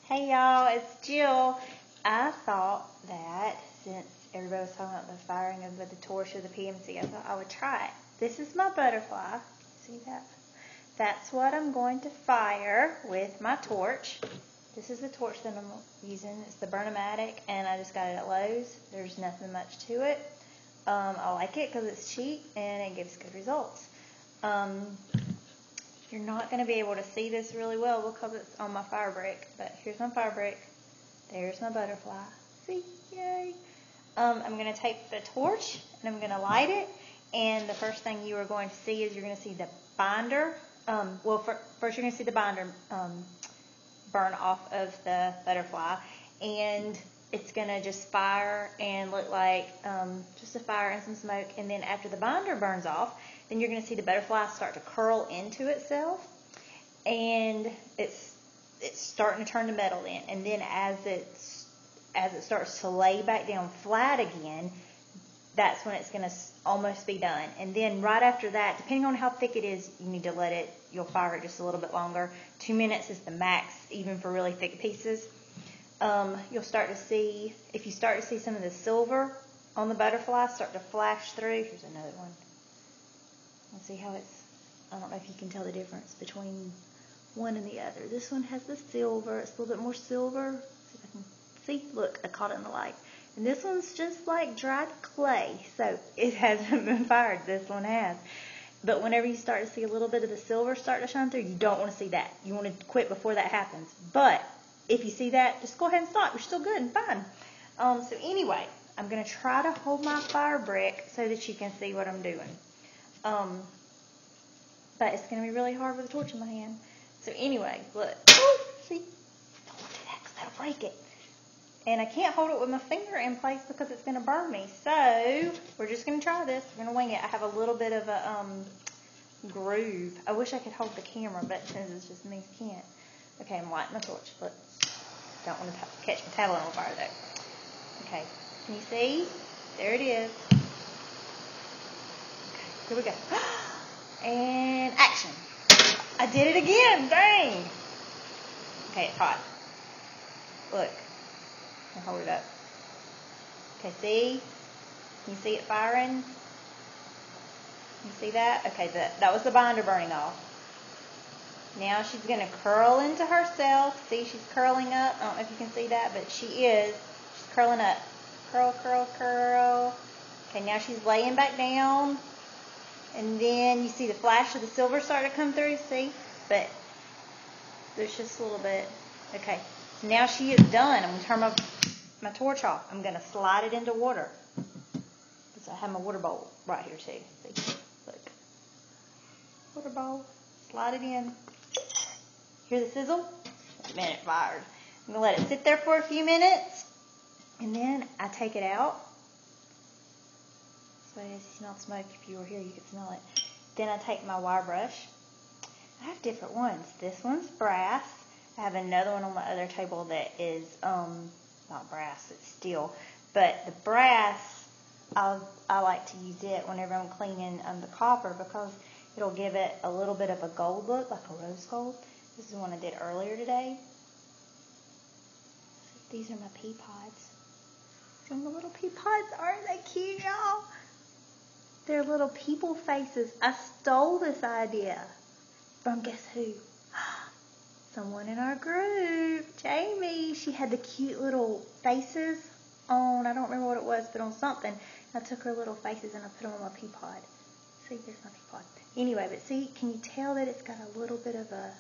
Hey y'all, it's Jill. I thought that since everybody was talking about the firing of the torch of the PMC, I thought I would try it. This is my butterfly. See that? That's what I'm going to fire with my torch. This is the torch that I'm using. It's the Burnamatic, and I just got it at Lowe's. There's nothing much to it. I like it because it's cheap and it gives good results. You're not going to be able to see this really well because it's on my fire brick, but here's my fire brick. There's my butterfly. See? Yay! I'm going to take the torch and I'm going to light it, and the first thing you are going to see is you're going to see the binder. First you're going to see the binder burn off of the butterfly, and it's going to just fire and look like just a fire and some smoke, and then after the binder burns off, then you're going to see the butterfly start to curl into itself, and it's starting to turn to metal then, and then as it starts to lay back down flat again, that's when it's going to almost be done. And then right after that, depending on how thick it is, you need to you'll fire it just a little bit longer. 2 minutes is the max, even for really thick pieces. You'll start to see, if you start to see some of the silver on the butterfly start to flash through. Here's another one. Let's see how I don't know if you can tell the difference between one and the other. This one has the silver. It's a little bit more silver. See if I can see. Look, I caught it in the light. And this one's just like dried clay. So it hasn't been fired. This one has. But whenever you start to see a little bit of the silver start to shine through, you don't want to see that. You want to quit before that happens. But if you see that, just go ahead and stop. You're still good and fine. So anyway, I'm going to try to hold my fire brick so that you can see what I'm doing. But it's going to be really hard with a torch in my hand. So anyway, look. Ooh, see? Don't do that because that'll break it. And I can't hold it with my finger in place because it's going to burn me. So we're just going to try this. We're going to wing it. I have a little bit of a groove. I wish I could hold the camera, but since it's just me, I can't. Okay, I'm lighting my torch. Look. Don't want to catch my tablet on fire though. Okay, can you see? There it is. Okay, here we go. And action. I did it again. Dang. Okay, it's hot. Look. I'll hold it up. Okay, see? Can you see it firing? Can you see that? Okay, that was the binder burning off. Now she's going to curl into herself. See, she's curling up. I don't know if you can see that, but she is. She's curling up. Curl, curl, curl. Okay, now she's laying back down. And then you see the flash of the silver start to come through, see? But there's just a little bit. Okay, so now she is done. I'm going to turn my torch off. I'm going to slide it into water. So I have my water bowl right here too. See? Look. Water bowl. Slide it in. Hear the sizzle? A minute fired. I'm going to let it sit there for a few minutes, and then I take it out. So as you smell smoke, if you were here, you could smell it. Then I take my wire brush. I have different ones. This one's brass. I have another one on my other table that is not brass, it's steel. But the brass, I like to use it whenever I'm cleaning the copper because it'll give it a little bit of a gold look, like a rose gold. This is one I did earlier today. These are my pea pods. See my little pea pods? Aren't they cute, y'all? They're little people faces. I stole this idea from guess who? Someone in our group, Jamie. She had the cute little faces on, I don't remember what it was, but on something. I took her little faces and I put them on my pea pod. See, there's my pea pod. Anyway, but see, can you tell that it's got a little bit of a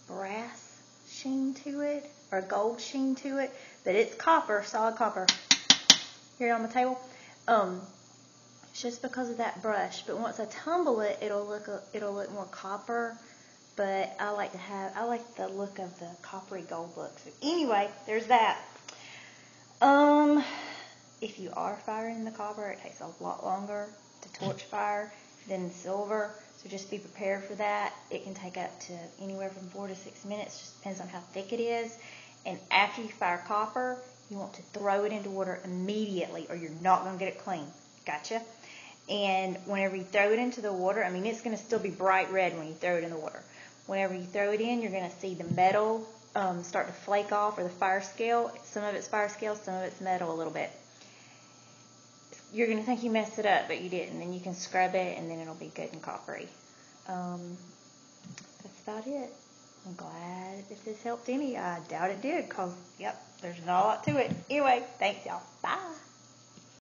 brass sheen to it, or a gold sheen to it, but it's copper, solid copper. Here on the table. It's just because of that brush. But once I tumble it, it'll look more copper. But I like the look of the coppery gold look. So anyway, there's that. If you are firing the copper, it takes a lot longer to torch fire than the silver. So just be prepared for that. It can take up to anywhere from 4 to 6 minutes. Just depends on how thick it is. And after you fire copper, you want to throw it into water immediately or you're not going to get it clean. Gotcha? And whenever you throw it into the water, I mean, it's going to still be bright red when you throw it in the water. Whenever you throw it in, you're going to see the metal start to flake off, or the fire scale. Some of it's fire scale, some of it's metal a little bit. You're going to think you messed it up, but you didn't. Then you can scrub it, and then it'll be good and coppery. That's about it. I'm glad if this helped any. I doubt it did, because, yep, there's not a lot to it. Anyway, thanks, y'all. Bye.